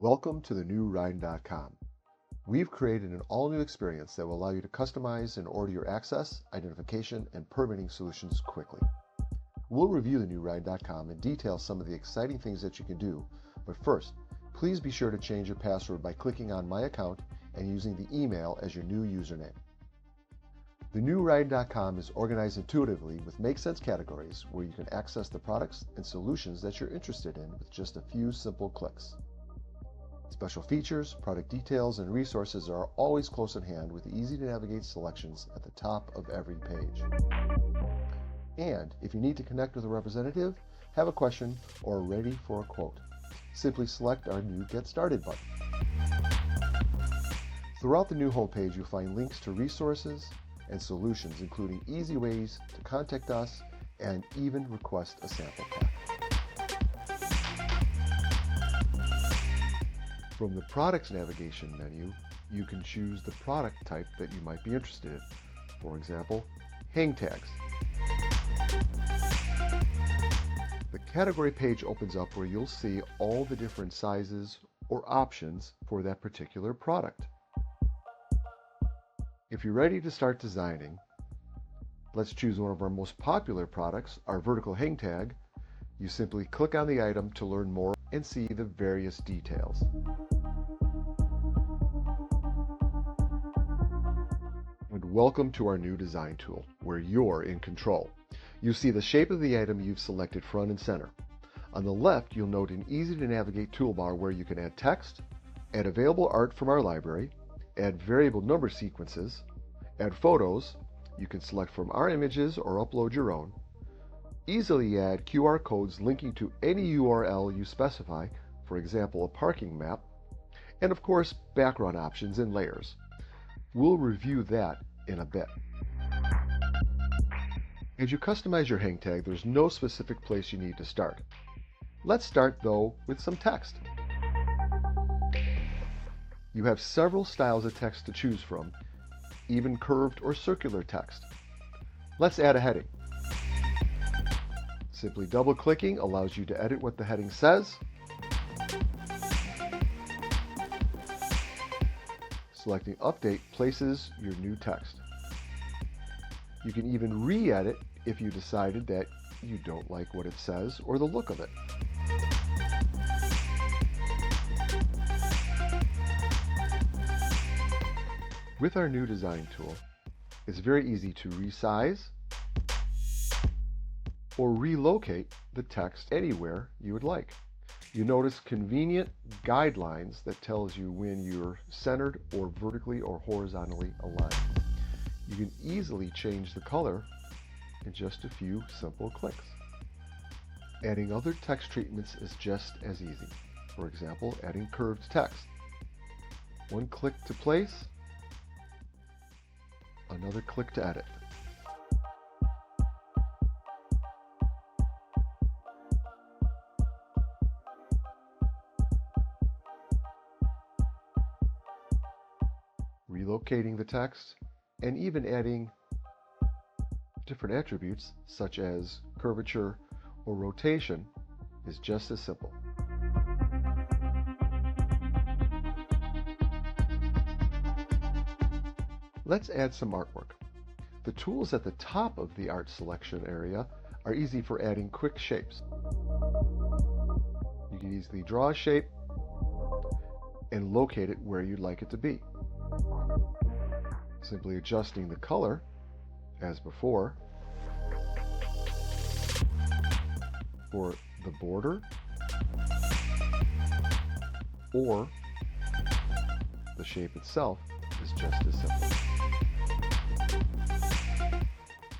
Welcome to the new Rhine.com. We've created an all-new experience that will allow you to customize and order your access, identification, and permitting solutions quickly. We'll review the new Rhine.com and detail some of the exciting things that you can do, but first, please be sure to change your password by clicking on My Account and using the email as your new username. The new Rhine.com is organized intuitively with Make Sense categories where you can access the products and solutions that you're interested in with just a few simple clicks. Special features, product details, and resources are always close at hand with easy-to-navigate selections at the top of every page. And if you need to connect with a representative, have a question, or are ready for a quote, simply select our new Get Started button. Throughout the new homepage, you'll find links to resources and solutions, including easy ways to contact us and even request a sample pack. From the Products navigation menu, you can choose the product type that you might be interested in. For example, hang tags. The category page opens up where you'll see all the different sizes or options for that particular product. If you're ready to start designing, let's choose one of our most popular products, our vertical hang tag. You simply click on the item to learn more and see the various details. And welcome to our new design tool, where you're in control. You see the shape of the item you've selected front and center. On the left, you'll note an easy-to-navigate toolbar where you can add text, add available art from our library, add variable number sequences, add photos. You can select from our images or upload your own. Easily add QR codes linking to any URL you specify, for example, a parking map, and of course, background options and layers. We'll review that in a bit. As you customize your hang tag, there's no specific place you need to start. Let's start, though, with some text. You have several styles of text to choose from, even curved or circular text. Let's add a heading. Simply double-clicking allows you to edit what the heading says. Selecting Update places your new text. You can even re-edit if you decided that you don't like what it says or the look of it. With our new design tool, it's very easy to resize or relocate the text anywhere you would like. You notice convenient guidelines that tells you when you're centered or vertically or horizontally aligned. You can easily change the color in just a few simple clicks. Adding other text treatments is just as easy. For example, adding curved text. One click to place, another click to edit. Relocating the text, and even adding different attributes such as curvature or rotation is just as simple. Let's add some artwork. The tools at the top of the art selection area are easy for adding quick shapes. You can easily draw a shape and locate it where you'd like it to be. Simply adjusting the color, as before, for the border or the shape itself is just as simple.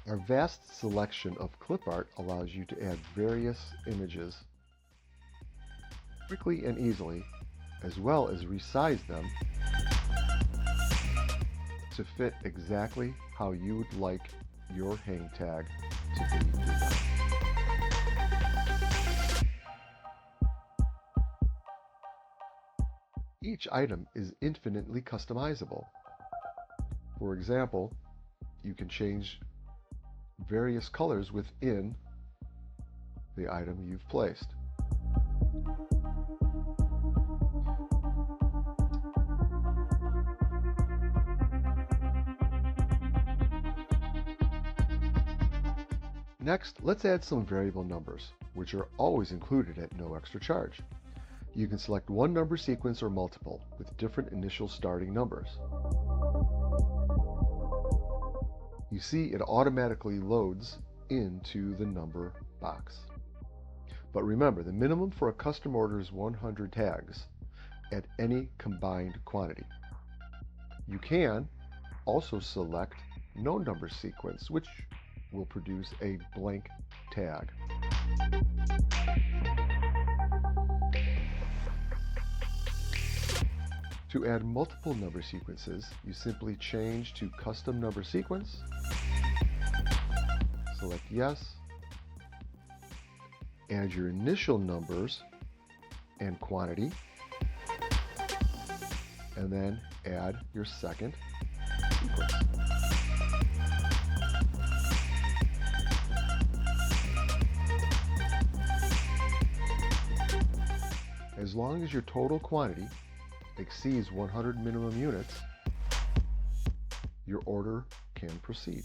Our vast selection of clip art allows you to add various images quickly and easily, as well as resize them to fit exactly how you would like your hang tag to be designed. Each item is infinitely customizable. For example, you can change various colors within the item you've placed. Next, let's add some variable numbers, which are always included at no extra charge. You can select one number sequence or multiple with different initial starting numbers. You see it automatically loads into the number box. But remember, the minimum for a custom order is 100 tags at any combined quantity. You can also select no number sequence, which will produce a blank tag. To add multiple number sequences, you simply change to custom number sequence, select yes, add your initial numbers and quantity, and then add your second sequence. As long as your total quantity exceeds 100 minimum units, your order can proceed.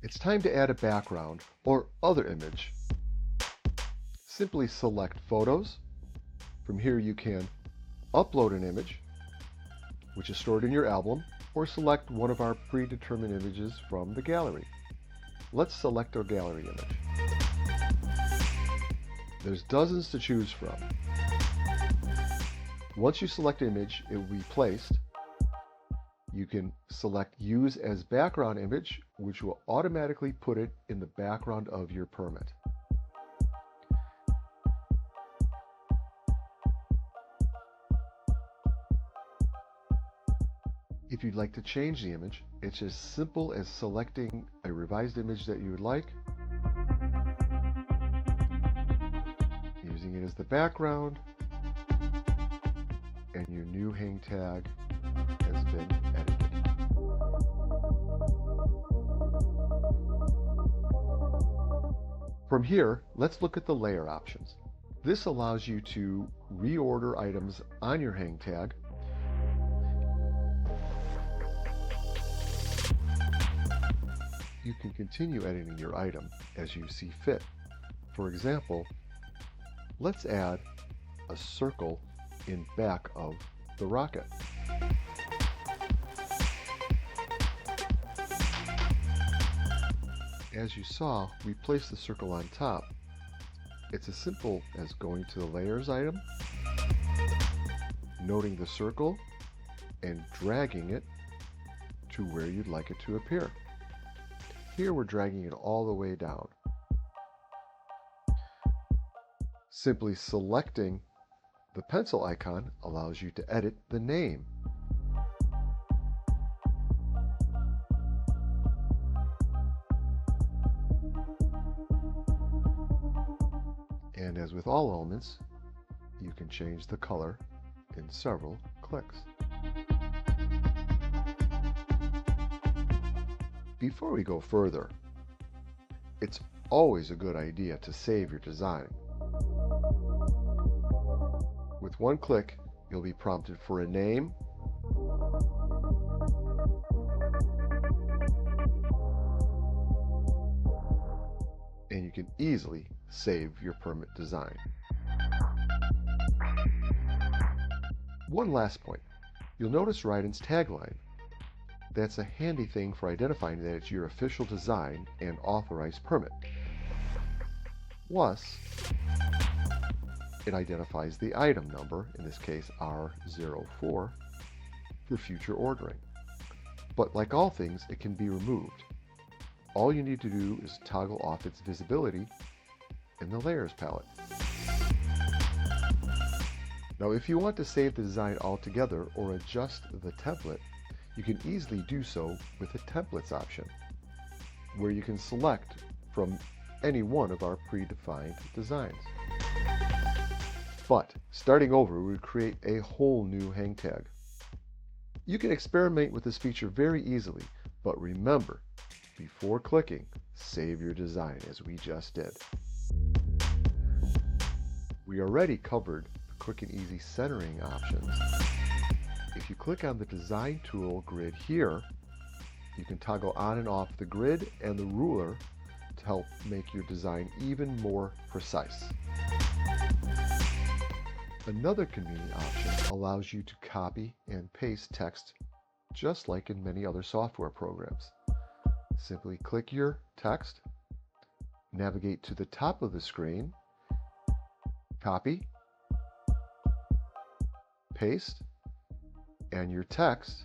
It's time to add a background or other image. Simply select Photos. From here you can upload an image, which is stored in your album, or select one of our predetermined images from the gallery. Let's select our gallery image. There's dozens to choose from. Once you select an image, it will be placed. You can select Use as Background Image, which will automatically put it in the background of your permit. If you'd like to change the image, it's as simple as selecting a revised image that you would like, using it as the background, and your new hang tag has been edited. From here, let's look at the layer options. This allows you to reorder items on your hang tag, you can continue editing your item as you see fit. For example, let's add a circle in back of the rocket. As you saw, we placed the circle on top. It's as simple as going to the Layers item, noting the circle, and dragging it to where you'd like it to appear. Here we're dragging it all the way down. Simply selecting the pencil icon allows you to edit the name. And as with all elements, you can change the color in several clicks. Before we go further, it's always a good idea to save your design. With one click, you'll be prompted for a name, and you can easily save your permit design. One last point. You'll notice Rydon's tagline. That's a handy thing for identifying that it's your official design and authorized permit. Plus, it identifies the item number, in this case R04, for future ordering. But like all things, it can be removed. All you need to do is toggle off its visibility in the Layers palette. Now, if you want to save the design altogether or adjust the template, you can easily do so with the Templates option, where you can select from any one of our predefined designs. But starting over would create a whole new hang tag. You can experiment with this feature very easily, but remember, before clicking, save your design as we just did. We already covered the quick and easy centering options. If you click on the Design Tool grid here, You can toggle on and off the grid and the ruler to help make your design even more precise. Another convenient option allows you to copy and paste text just like in many other software programs. Simply click your text, navigate to the top of the screen, copy, paste, and your text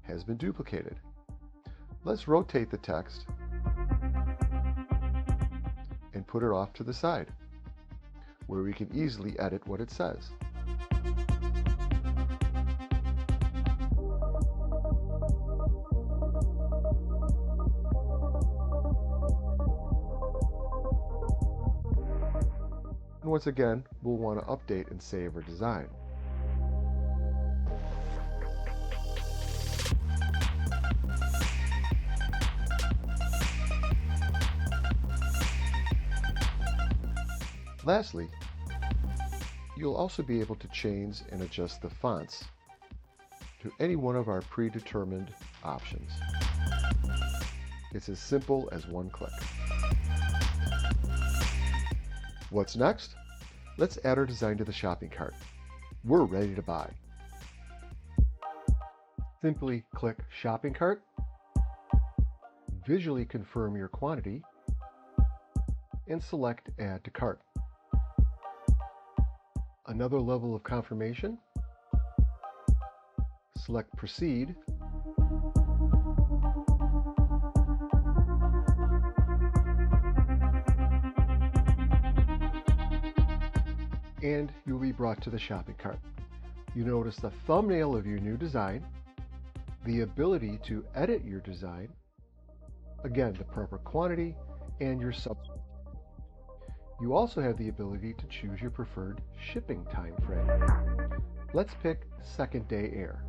has been duplicated. Let's rotate the text and put it off to the side, where we can easily edit what it says. And once again, we'll want to update and save our design. Lastly, you'll also be able to change and adjust the fonts to any one of our predetermined options. It's as simple as one click. What's next? Let's add our design to the shopping cart. We're ready to buy. Simply click Shopping Cart, visually confirm your quantity, and select Add to Cart. Another level of confirmation, select Proceed, and you will be brought to the shopping cart. You notice the thumbnail of your new design, the ability to edit your design, again, the proper quantity, and your substance. You also have the ability to choose your preferred shipping time frame. Let's pick second day air.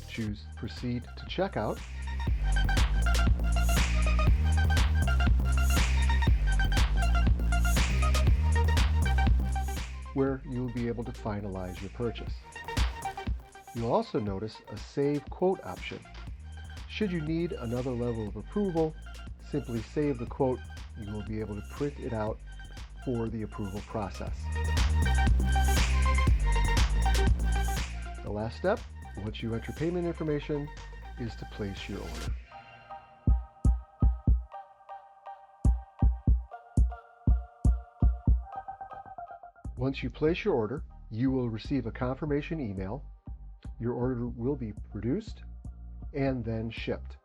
Choose Proceed to Checkout. Where you will be able to finalize your purchase. You'll also notice a Save Quote option. Should you need another level of approval, simply save the quote. You will be able to print it out for the approval process. The last step, once you enter payment information, is to place your order. Once you place your order, you will receive a confirmation email. Your order will be produced and then shipped.